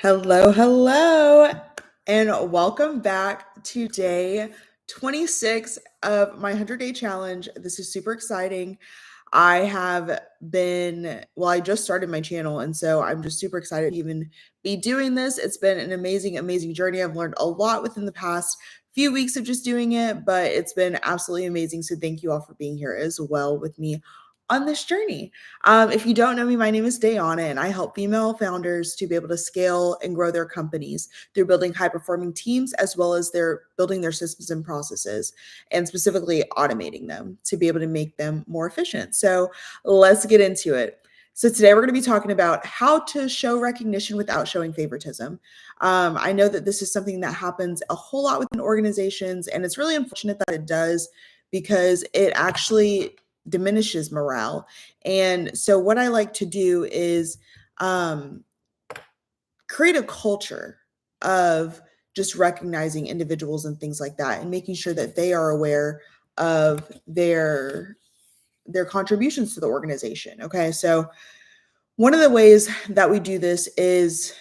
Hello, hello, and welcome back to day 26 of my 100-day challenge. This is super exciting. I just started my channel, and so I'm just super excited to even be doing this. It's been an amazing, amazing journey. I've learned a lot within the past few weeks of just doing it, but it's been absolutely amazing. So thank you all for being here as well with me on this journey. If you don't know me, my name is Dayana, and I help female founders to be able to scale and grow their companies through building high performing teams as well as their building their systems and processes, and specifically automating them to be able to make them more efficient. So let's get into it. So today we're going to be talking about how to show recognition without showing favoritism. I know that this is something that happens a whole lot within organizations, and it's really unfortunate that it does because it actually diminishes morale. And so what I like to do is um, create a culture of just recognizing individuals and things like that and making sure that they are aware of their contributions to the organization. Okay, so one of the ways that we do this is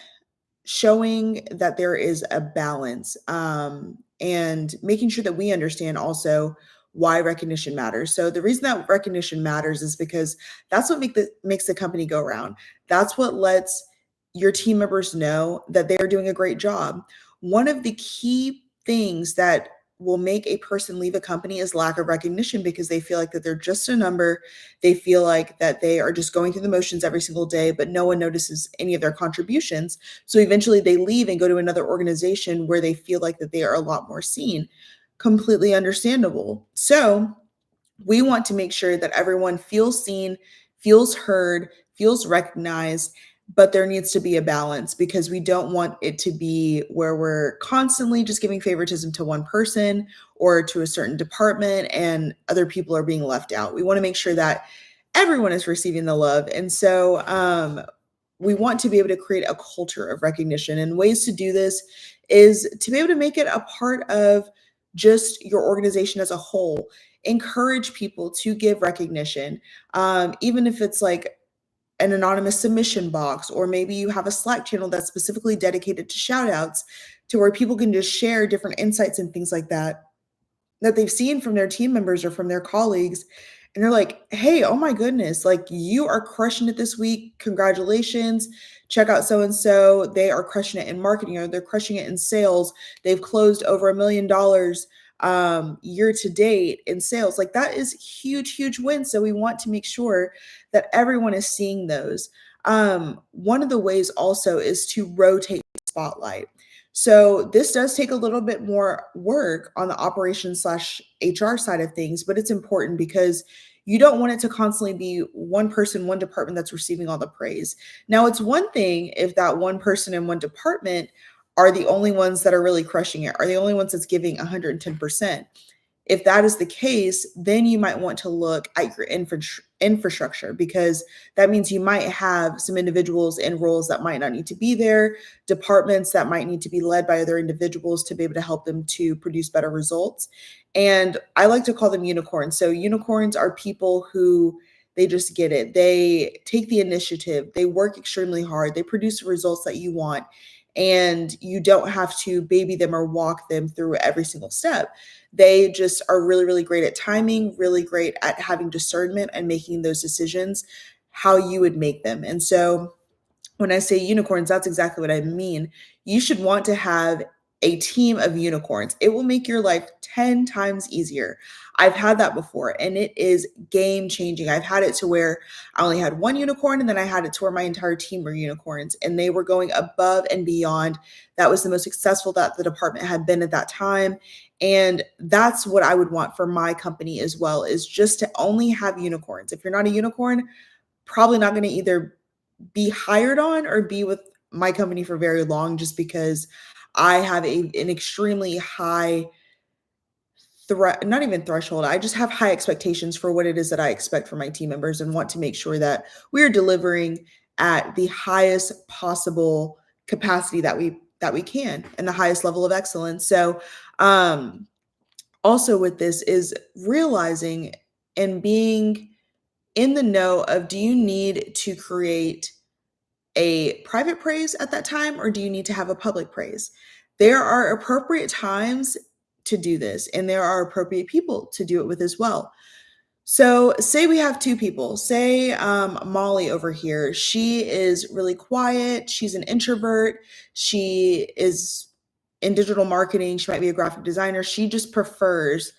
showing that there is a balance, and making sure that we understand also why recognition matters. So the reason that recognition matters is because that's what makes the company go around. That's what lets your team members know that they're doing a great job. One of the key things that will make a person leave a company is lack of recognition, because they feel like that they're just a number. They feel like that they are just going through the motions every single day, but no one notices any of their contributions. So eventually they leave and go to another organization where they feel like that they are a lot more seen. Completely understandable. So we want to make sure that everyone feels seen, feels heard, feels recognized, but there needs to be a balance, because we don't want it to be where we're constantly just giving favoritism to one person or to a certain department and other people are being left out. We want to make sure that everyone is receiving the love. And so we want to be able to create a culture of recognition. And ways to do this is to be able to make it a part of just your organization as a whole. Encourage people to give recognition, even if it's like an anonymous submission box, or maybe you have a Slack channel that's specifically dedicated to shout outs, to where people can just share different insights and things like that that they've seen from their team members or from their colleagues. And they're like, hey, oh my goodness, like you are crushing it this week. Congratulations. Check out so and so. They are crushing it in marketing, or they're crushing it in sales. They've closed over $1 million year to date in sales. Like that is huge, huge win. So we want to make sure that everyone is seeing those. One of the ways also is to rotate the spotlight. So this does take a little bit more work on the operations slash HR side of things, but it's important because you don't want it to constantly be one person, one department that's receiving all the praise. Now, it's one thing if that one person in one department are the only ones that are really crushing it, are the only ones that's giving 110%. If that is the case, then you might want to look at your infrastructure, because that means you might have some individuals in roles that might not need to be there, departments that might need to be led by other individuals to be able to help them to produce better results. And I like to call them unicorns. So unicorns are people who they just get it. They take the initiative, they work extremely hard, they produce the results that you want, and you don't have to baby them or walk them through every single step. They just are really, really great at timing, really great at having discernment and making those decisions how you would make them. And so when I say unicorns, that's exactly what I mean. You should want to have a team of unicorns. It will make your life 10 times easier. I've had that before, and it is game changing. I've had it to where I only had one unicorn, and then I had it to where my entire team were unicorns, and they were going above and beyond. That was the most successful that the department had been at that time. And that's what I would want for my company as well, is just to only have unicorns. If you're not a unicorn, probably not going to either be hired on or be with my company for very long, just because I have an extremely high not even threshold. I just have high expectations for what it is that I expect from my team members, and want to make sure that we are delivering at the highest possible capacity that we can, and the highest level of excellence. So also with this is realizing and being in the know of, do you need to create a private praise at that time, or do you need to have a public praise? There are appropriate times to do this, and there are appropriate people to do it with as well. So, say we have two people. Say Molly over here. She is really quiet. She's an introvert. She is in digital marketing. She might be a graphic designer. She just prefers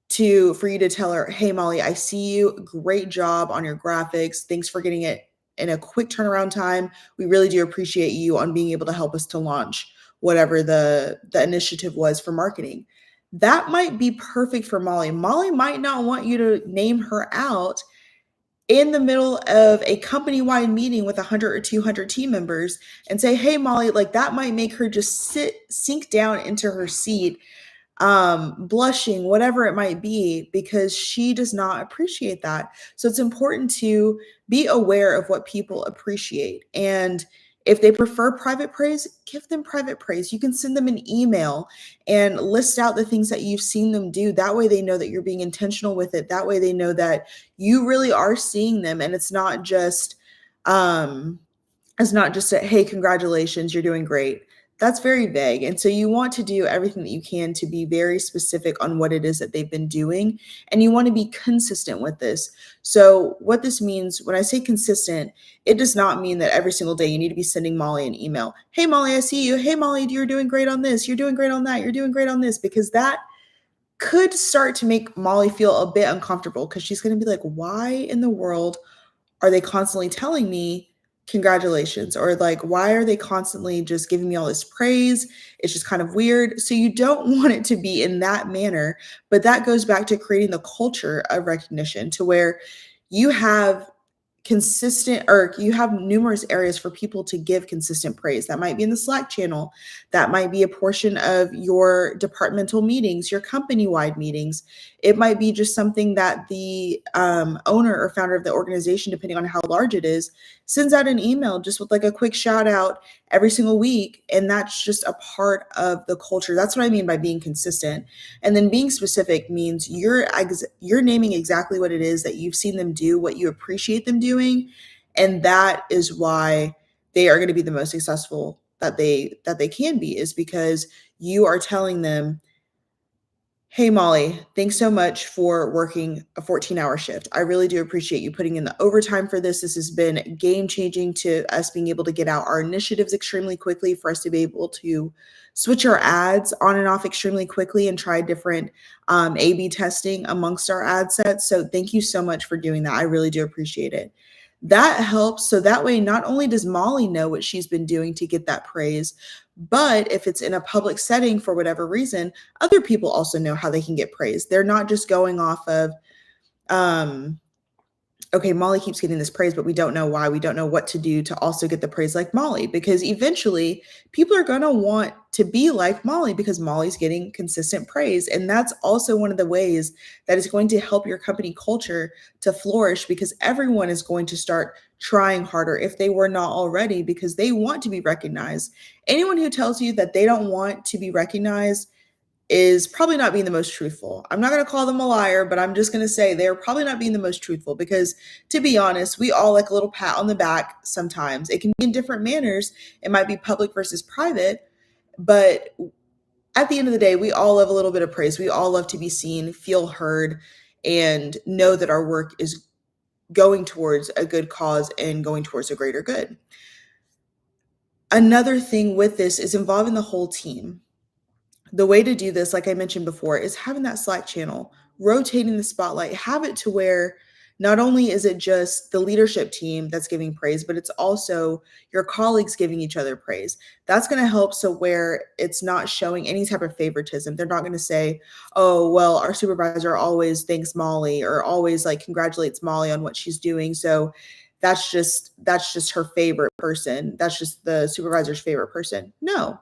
for you to tell her, "Hey Molly, I see you. Great job on your graphics. Thanks for getting it in a quick turnaround time. We really do appreciate you on being able to help us to launch whatever the initiative was for marketing." That might be perfect for Molly. Molly might not want you to name her out in the middle of a company-wide meeting with 100 or 200 team members and say, "Hey Molly," like that might make her just sink down into her seat, blushing, whatever it might be, because she does not appreciate that. So it's important to be aware of what people appreciate. And if they prefer private praise, give them private praise. You can send them an email and list out the things that you've seen them do. That way they know that you're being intentional with it. That way they know that you really are seeing them, and um it's not just a, "Hey, congratulations, you're doing great." That's very vague. And so you want to do everything that you can to be very specific on what it is that they've been doing. And you want to be consistent with this. So, what this means when I say consistent, it does not mean that every single day you need to be sending Molly an email. "Hey, Molly, I see you. Hey, Molly, you're doing great on this. You're doing great on that. You're doing great on this," because that could start to make Molly feel a bit uncomfortable because she's going to be like, "Why in the world are they constantly telling me congratulations?" Or like, "Why are they constantly just giving me all this praise? It's just kind of weird." So you don't want it to be in that manner, but that goes back to creating the culture of recognition to where you have you have numerous areas for people to give consistent praise. That might be in the Slack channel. That might be a portion of your departmental meetings, your company-wide meetings. It might be just something that the owner or founder of the organization, depending on how large it is, sends out an email just with like a quick shout out every single week. And that's just a part of the culture. That's what I mean by being consistent. And then being specific means you're naming exactly what it is that you've seen them do, what you appreciate them doing, and that is why they are going to be the most successful that they can be, is because you are telling them, "Hey Molly, thanks so much for working a 14-hour shift. I really do appreciate you putting in the overtime for this. This has been game changing to us being able to get out our initiatives extremely quickly, for us to be able to switch our ads on and off extremely quickly and try different A/B testing amongst our ad sets. So thank you so much for doing that. I really do appreciate it." That helps. So that way, not only does Molly know what she's been doing to get that praise, but if it's in a public setting for whatever reason, other people also know how they can get praise. They're not just going off of, um, "Okay, Molly keeps getting this praise, but we don't know why. We don't know what to do to also get the praise like Molly," because eventually people are going to want to be like Molly because Molly's getting consistent praise. And that's also one of the ways that is going to help your company culture to flourish, because everyone is going to start trying harder if they were not already, because they want to be recognized. Anyone who tells you that they don't want to be recognized is probably not being the most truthful. I'm not going to call them a liar, but I'm just going to say they're probably not being the most truthful, because to be honest, we all like a little pat on the back sometimes. It can be in different manners. It might be public versus private, but at the end of the day, we all love a little bit of praise. We all love to be seen, feel heard, and know that our work is going towards a good cause and going towards a greater good. Another thing with this is involving the whole team. The way to do this, like I mentioned before, is having that Slack channel, rotating the spotlight, have it to where not only is it just the leadership team that's giving praise, but it's also your colleagues giving each other praise. That's going to help, so where it's not showing any type of favoritism. They're not going to say, "Oh, well, our supervisor always thanks Molly or always like congratulates Molly on what she's doing. So that's just her favorite person. That's just the supervisor's favorite person." No,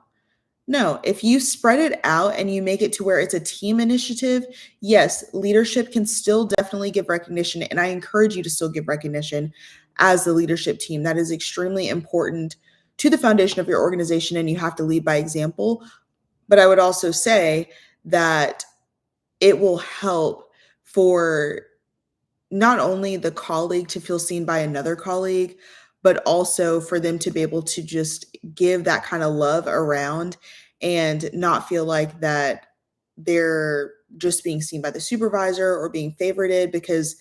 no, if you spread it out and you make it to where it's a team initiative, yes, leadership can still definitely give recognition. And I encourage you to still give recognition as the leadership team. That is extremely important to the foundation of your organization, and you have to lead by example. But I would also say that it will help for not only the colleague to feel seen by another colleague, but also for them to be able to just give that kind of love around and not feel like that they're just being seen by the supervisor or being favorited. Because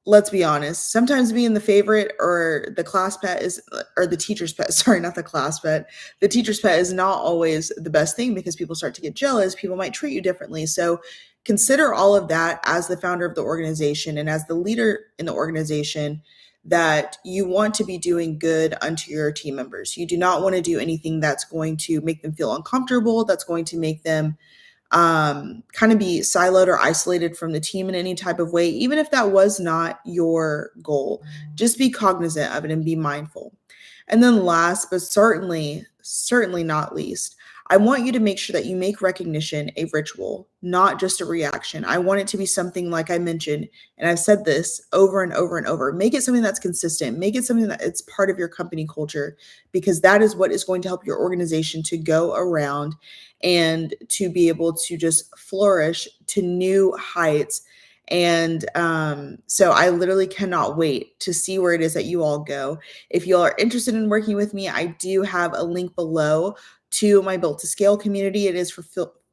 let's be honest, sometimes being the favorite or the class pet is, or the teacher's pet, sorry, not the class pet, the teacher's pet is not always the best thing, because people start to get jealous. People might treat you differently. So consider all of that as the founder of the organization and as the leader in the organization, that you want to be doing good unto your team members. You do not want to do anything that's going to make them feel uncomfortable, that's going to make them kind of be siloed or isolated from the team in any type of way. Even if that was not your goal, just be cognizant of it and be mindful. And then last, but certainly not least, I want you to make sure that you make recognition a ritual, not just a reaction. I want it to be something, like I mentioned, and I've said this over and over and over. Make it something that's consistent. Make it something that it's part of your company culture, because that is what is going to help your organization to go around and to be able to just flourish to new heights. And so I literally cannot wait to see where it is that you all go. If you all are interested in working with me, I do have a link below to my Built to Scale community. It is for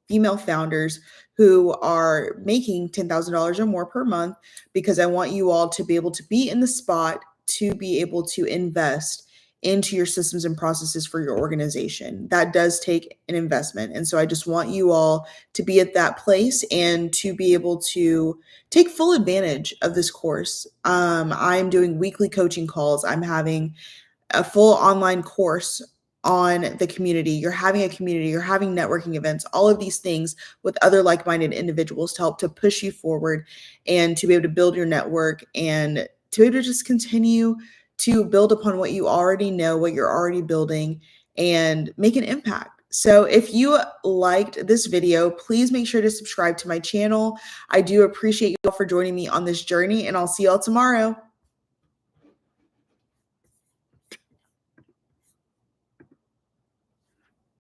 female founders who are making $10,000 or more per month, because I want you all to be able to be in the spot to be able to invest into your systems and processes for your organization. That does take an investment. And so I just want you all to be at that place and to be able to take full advantage of this course. I'm doing weekly coaching calls. I'm having a full online course on the community. You're having a community, you're having networking events, all of these things with other like-minded individuals to help to push you forward and to be able to build your network and to be able to just continue to build upon what you already know, what you're already building, and make an impact. So if you liked this video, please make sure to subscribe to my channel. I do appreciate you all for joining me on this journey, and I'll see y'all tomorrow.